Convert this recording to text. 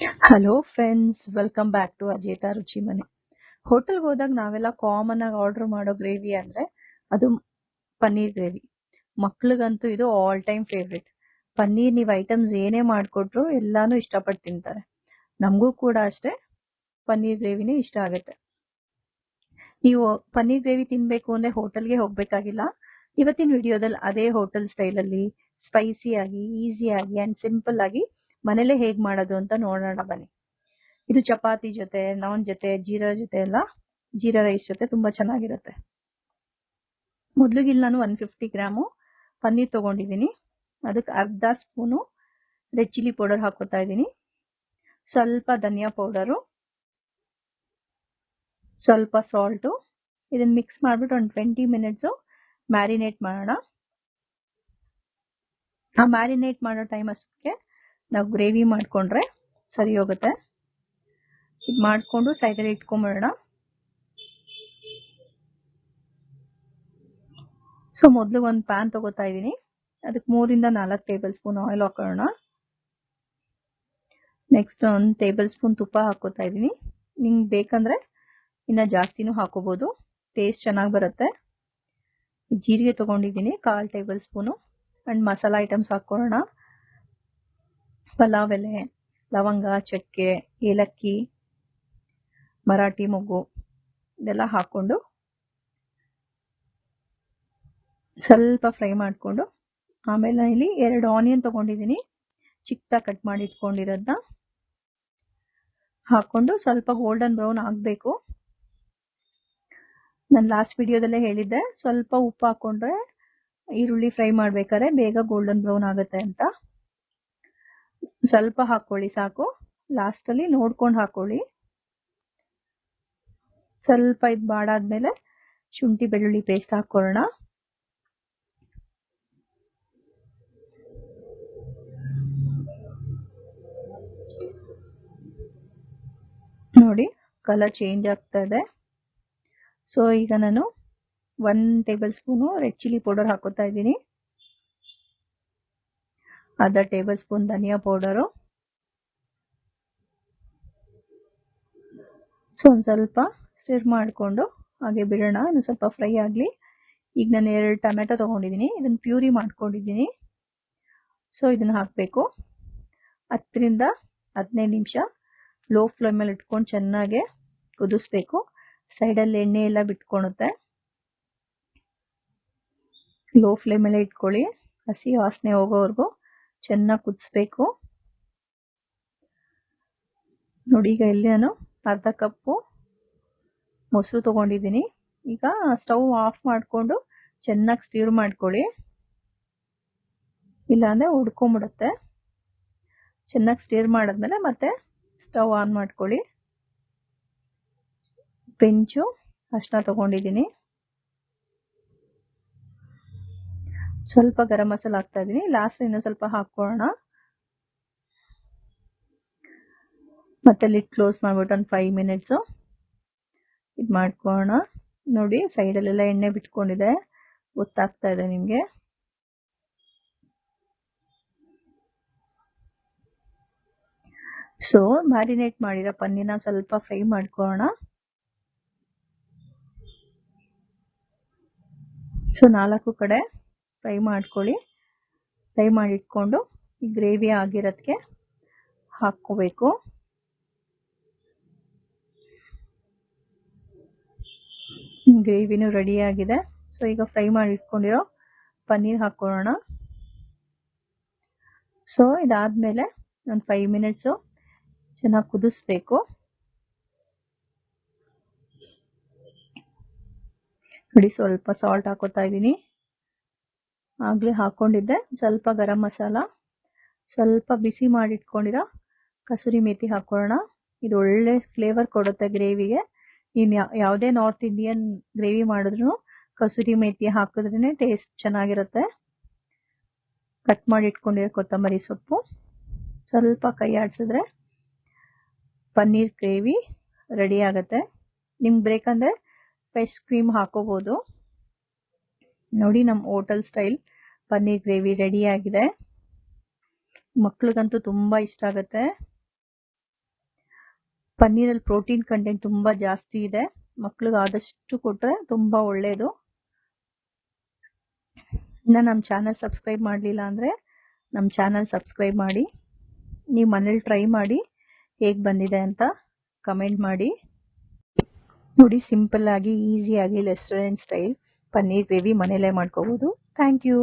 Hello friends, welcome back to Ajeta Ruchi Mane. ಹೋಟೆಲ್ಗೆ ಹೋದಾಗ ನಾವೆಲ್ಲ ಕಾಮನ್ ಆಗಿ ಆರ್ಡರ್ ಮಾಡೋ ಗ್ರೇವಿ ಅಂದ್ರೆ ಅದು ಪನ್ನೀರ್ ಗ್ರೇವಿ. ಮಕ್ಳಿಗಂತೂ ಇದು ಆಲ್ ಟೈಮ್ ಫೇವ್ರೆಟ್. ಪನ್ನೀರ್ ನೀವು ಐಟಮ್ಸ್ ಏನೇ ಮಾಡಿಕೊಟ್ರು ಎಲ್ಲಾನು ಇಷ್ಟಪಟ್ಟು ತಿಂತಾರೆ. ನಮಗೂ ಕೂಡ ಅಷ್ಟೇ, ಪನ್ನೀರ್ ಗ್ರೇವಿನೇ ಇಷ್ಟ ಆಗುತ್ತೆ. ನೀವು ಪನ್ನೀರ್ ಗ್ರೇವಿ ತಿನ್ಬೇಕು ಅಂದ್ರೆ ಹೋಟೆಲ್ಗೆ ಹೋಗ್ಬೇಕಾಗಿಲ್ಲ. ಇವತ್ತಿನ ವಿಡಿಯೋದಲ್ಲಿ ಅದೇ ಹೋಟೆಲ್ ಸ್ಟೈಲಲ್ಲಿ ಸ್ಪೈಸಿ ಆಗಿ, ಈಸಿ ಆಗಿ ಅಂಡ್ ಸಿಂಪಲ್ ಆಗಿ ಮನೇಲೆ ಹೇಗ್ ಮಾಡೋದು ಅಂತ ನೋಡೋಣ ಬನ್ನಿ. ಇದು ಚಪಾತಿ ಜೊತೆ, ನಾನ್ ಜೊತೆ, ಜೀರಾ ಜೊತೆ ಎಲ್ಲ, ಜೀರಾ ರೈಸ್ ಜೊತೆ ತುಂಬಾ ಚೆನ್ನಾಗಿರುತ್ತೆ. ಮೊದಲಿಗೆ ಇಲ್ಲಿ ನಾನು 150 ಗ್ರಾಮು ಪನ್ನೀರ್ ತಗೊಂಡಿದ್ದೀನಿ. ಅದಕ್ಕೆ ಅರ್ಧ ಸ್ಪೂನು ರೆಡ್ ಚಿಲ್ಲಿ ಪೌಡರ್ ಹಾಕೋತಾ ಇದ್ದೀನಿ, ಸ್ವಲ್ಪ ಧನಿಯಾ ಪೌಡರು, ಸ್ವಲ್ಪ ಸಾಲ್ಟು. ಇದನ್ನ ಮಿಕ್ಸ್ ಮಾಡ್ಬಿಟ್ಟು ಒಂದು 20 ಮಿನಿಟ್ಸು ಮ್ಯಾರಿನೇಟ್ ಮಾಡೋಣ. ಆ ಮ್ಯಾರಿನೇಟ್ ಮಾಡೋ ಟೈಮ್ ಅಷ್ಟಕ್ಕೆ ನಾವು ಗ್ರೇವಿ ಮಾಡ್ಕೊಂಡ್ರೆ ಸರಿ ಹೋಗುತ್ತೆ. ಇದು ಮಾಡಿಕೊಂಡು ಸೈಡಲ್ಲಿ ಇಟ್ಕೊಂಬಿಡೋಣ. ಸೊ ಮೊದಲು ಒಂದು ಪ್ಯಾನ್ ತಗೋತಾ ಇದ್ದೀನಿ. ಅದಕ್ಕೆ 3-4 ಟೇಬಲ್ ಸ್ಪೂನ್ ಆಯಿಲ್ ಹಾಕೋಣ. ನೆಕ್ಸ್ಟ್ ಒಂದು ಟೇಬಲ್ ಸ್ಪೂನ್ ತುಪ್ಪ ಹಾಕೋತಾ ಇದ್ದೀನಿ. ನಿಮ್ಗೆ ಬೇಕಂದ್ರೆ ಇನ್ನ ಜಾಸ್ತಿನೂ ಹಾಕೋಬಹುದು, ಟೇಸ್ಟ್ ಚೆನ್ನಾಗಿ ಬರುತ್ತೆ. ಜೀರಿಗೆ ತಗೊಂಡಿದ್ದೀನಿ 1/4 table spoon. And masala items ಹಾಕೊಳ್ಳೋಣ. ಪಲಾವ್ ಎಲೆ, ಲವಂಗ, ಚಕ್ಕೆ, ಏಲಕ್ಕಿ, ಮರಾಠಿ ಮೊಗ್ಗು ಇದೆಲ್ಲ ಹಾಕೊಂಡು ಸ್ವಲ್ಪ ಫ್ರೈ ಮಾಡಿಕೊಂಡು, ಆಮೇಲೆ ನಾನು ಇಲ್ಲಿ 2 ಆನಿಯನ್ ತಗೊಂಡಿದ್ದೀನಿ, ಚಿಕ್ಕದಾಗಿ ಕಟ್ ಮಾಡಿ ಇಟ್ಕೊಂಡಿರೋದನ್ನ ಹಾಕೊಂಡು ಸ್ವಲ್ಪ ಗೋಲ್ಡನ್ ಬ್ರೌನ್ ಆಗಬೇಕು. ನಾನು ಲಾಸ್ಟ್ ವಿಡಿಯೋದಲ್ಲೇ ಹೇಳಿದ್ದೆ, ಸ್ವಲ್ಪ ಉಪ್ಪು ಹಾಕೊಂಡ್ರೆ ಈರುಳ್ಳಿ ಫ್ರೈ ಮಾಡ್ಬೇಕಾದ್ರೆ ಬೇಗ ಗೋಲ್ಡನ್ ಬ್ರೌನ್ ಆಗುತ್ತೆ ಅಂತ. ಸ್ವಲ್ಪ ಹಾಕೊಳ್ಳಿ ಸಾಕು, ಲಾಸ್ಟ್ ಅಲ್ಲಿ ನೋಡ್ಕೊಂಡು ಹಾಕೊಳ್ಳಿ. ಸ್ವಲ್ಪ ಇದು ಬಾಡಾದ್ಮೇಲೆ ಶುಂಠಿ ಬೆಳ್ಳುಳ್ಳಿ ಪೇಸ್ಟ್ ಹಾಕೊಳ್ಳೋಣ. ನೋಡಿ ಕಲರ್ ಚೇಂಜ್ ಆಗ್ತಾ ಇದೆ. ಸೊ ಈಗ ನಾನು 1 table spoon red chilli powder ಹಾಕೋತಾ ಇದ್ದೀನಿ, ಅರ್ಧ ಟೇಬಲ್ ಸ್ಪೂನ್ ಧನಿಯಾ ಪೌಡರು. ಸೊ ಒಂದು ಸ್ವಲ್ಪ ಸ್ಟಿರ್ ಮಾಡಿಕೊಂಡು ಹಾಗೆ ಬಿಡೋಣ, ಇನ್ನು ಸ್ವಲ್ಪ ಫ್ರೈ ಆಗಲಿ. ಈಗ ನಾನು 2 ಟೊಮೆಟೊ ತೊಗೊಂಡಿದ್ದೀನಿ, ಇದನ್ನು ಪ್ಯೂರಿ ಮಾಡ್ಕೊಂಡಿದ್ದೀನಿ. ಸೊ ಇದನ್ನು ಹಾಕಬೇಕು. 10-15 ನಿಮಿಷ ಲೋ ಫ್ಲೇಮಲ್ಲಿ ಇಟ್ಕೊಂಡು ಚೆನ್ನಾಗಿ ಕುದಿಸ್ಬೇಕು. ಸೈಡಲ್ಲಿ ಎಣ್ಣೆ ಎಲ್ಲ ಬಿಟ್ಕೊಳುತ್ತೆ. ಲೋ ಫ್ಲೇಮಲ್ಲೇ ಇಟ್ಕೊಳ್ಳಿ, ಹಸಿ ವಾಸನೆ ಹೋಗೋವರೆಗೂ ಚೆನ್ನಾಗಿ ಕುದಿಸ್ಬೇಕು. ನೋಡಿ ಈಗ ಇಲ್ಲಿ ನಾನು ಅರ್ಧ ಕಪ್ಪು ಮೊಸರು ತೊಗೊಂಡಿದ್ದೀನಿ. ಈಗ ಸ್ಟವ್ ಆಫ್ ಮಾಡಿಕೊಂಡು ಚೆನ್ನಾಗಿ ಸ್ಟಿರ್ ಮಾಡ್ಕೊಳ್ಳಿ, ಇಲ್ಲಾಂದರೆ ಉಡ್ಕೊಂಬಿಡುತ್ತೆ. ಚೆನ್ನಾಗಿ ಸ್ಟಿರ್ ಮಾಡಿದ್ಮೇಲೆ ಮತ್ತೆ ಸ್ಟವ್ ಆನ್ ಮಾಡ್ಕೊಳ್ಳಿ. ಪೆಂಚು ಅರಿಶಿನ ತೊಗೊಂಡಿದ್ದೀನಿ, ಸ್ವಲ್ಪ ಗರಂ ಮಸಾಲ ಹಾಕ್ತಾ ಇದ್ದೀನಿ. ಲಾಸ್ಟ್ ಇನ್ನೂ ಸ್ವಲ್ಪ ಹಾಕೊಳ್ಳೋಣ. ಮತ್ತೆ ಲಿಡ್ ಕ್ಲೋಸ್ ಮಾಡ್ಬಿಟ್ಟು ಒಂದು 5 ಮಿನಿಟ್ಸು ಇದು ಮಾಡ್ಕೊಳ್ಳೋಣ. ನೋಡಿ ಸೈಡಲ್ಲೆಲ್ಲ ಎಣ್ಣೆ ಬಿಟ್ಕೊಂಡಿದೆ, ಗೊತ್ತಾಗ್ತಾ ಇದೆ ನಿಮಗೆ. ಸೊ ಮ್ಯಾರಿನೇಟ್ ಮಾಡಿರೋ ಪನ್ನೀರ್ನ ಸ್ವಲ್ಪ ಫ್ರೈ ಮಾಡ್ಕೊಳ್ಳೋಣ. ಸೊ 4 ಕಡೆ ಫ್ರೈ ಮಾಡ್ಕೊಳ್ಳಿ. ಫ್ರೈ ಮಾಡಿಟ್ಕೊಂಡು ಈ ಗ್ರೇವಿ ಆಗಿರೋದಕ್ಕೆ ಹಾಕ್ಕೋಬೇಕು. ಗ್ರೇವಿನೂ ರೆಡಿ ಆಗಿದೆ. ಸೊ ಈಗ ಫ್ರೈ ಮಾಡಿ ಇಟ್ಕೊಂಡಿರೋ ಪನ್ನೀರ್ ಹಾಕೊಳ್ಳೋಣ. ಸೊ ಇದಾದ್ಮೇಲೆ ಒಂದು 5 ಮಿನಿಟ್ಸು ಚೆನ್ನಾಗಿ ಕುದಿಸ್ಬೇಕು. ನೋಡಿ ಸ್ವಲ್ಪ ಸಾಲ್ಟ್ ಹಾಕೋತಾ ಇದ್ದೀನಿ, ಆಗಲೇ ಹಾಕೊಂಡಿದ್ದೆ. ಸ್ವಲ್ಪ ಗರಂ ಮಸಾಲ, ಸ್ವಲ್ಪ ಬಿಸಿ ಮಾಡಿಟ್ಕೊಂಡಿರೋ ಕಸೂರಿ ಮೇಥಿ ಹಾಕೊಳ್ಳೋಣ. ಇದು ಒಳ್ಳೆ ಫ್ಲೇವರ್ ಕೊಡುತ್ತೆ ಗ್ರೇವಿಗೆ. ನೀನು ಯಾವುದೇ ನಾರ್ತ್ ಇಂಡಿಯನ್ ಗ್ರೇವಿ ಮಾಡಿದ್ರು ಕಸೂರಿ ಮೇಥಿ ಹಾಕಿದ್ರೇ ಟೇಸ್ಟ್ ಚೆನ್ನಾಗಿರುತ್ತೆ. ಕಟ್ ಮಾಡಿ ಇಟ್ಕೊಂಡಿರೋ ಕೊತ್ತಂಬರಿ ಸೊಪ್ಪು, ಸ್ವಲ್ಪ ಕೈ ಆಡಿಸಿದ್ರೆ ಪನ್ನೀರ್ ಗ್ರೇವಿ ರೆಡಿ ಆಗುತ್ತೆ. ನಿಮ್ಗೆ ಬೇಕಂದ್ರೆ ಫ್ರೆಶ್ ಕ್ರೀಮ್ ಹಾಕೋಬಹುದು. ನೋಡಿ ನಮ್ಮ hotel style paneer gravy ready ಆಗಿದೆ. ಮಕ್ಳಿಗಂತೂ ತುಂಬಾ ಇಷ್ಟ ಆಗುತ್ತೆ. ಪನ್ನೀರಲ್ಲಿ ಪ್ರೋಟೀನ್ ಕಂಟೆಂಟ್ ತುಂಬಾ ಜಾಸ್ತಿ ಇದೆ. ಮಕ್ಳಿಗೆ ಆದಷ್ಟು ಕೊಟ್ರೆ ತುಂಬಾ ಒಳ್ಳೇದು. ಇನ್ನು ನಮ್ಮ ಚಾನಲ್ ಸಬ್ಸ್ಕ್ರೈಬ್ ಮಾಡಲಿಲ್ಲ ಅಂದರೆ ನಮ್ಮ ಚಾನಲ್ ಸಬ್ಸ್ಕ್ರೈಬ್ ಮಾಡಿ. ನೀವು ಮನೇಲಿ ಟ್ರೈ ಮಾಡಿ ಹೇಗೆ ಬಂದಿದೆ ಅಂತ ಕಮೆಂಟ್ ಮಾಡಿ. ನೋಡಿ, ಸಿಂಪಲ್ ಆಗಿ ಈಸಿಯಾಗಿ ರೆಸ್ಟೋರೆಂಟ್ ಸ್ಟೈಲ್ ಪನ್ನೀರ್ ಗ್ರೇವಿ ಮನೇಲೇ ಮಾಡ್ಕೋಬೋದು. Thank you.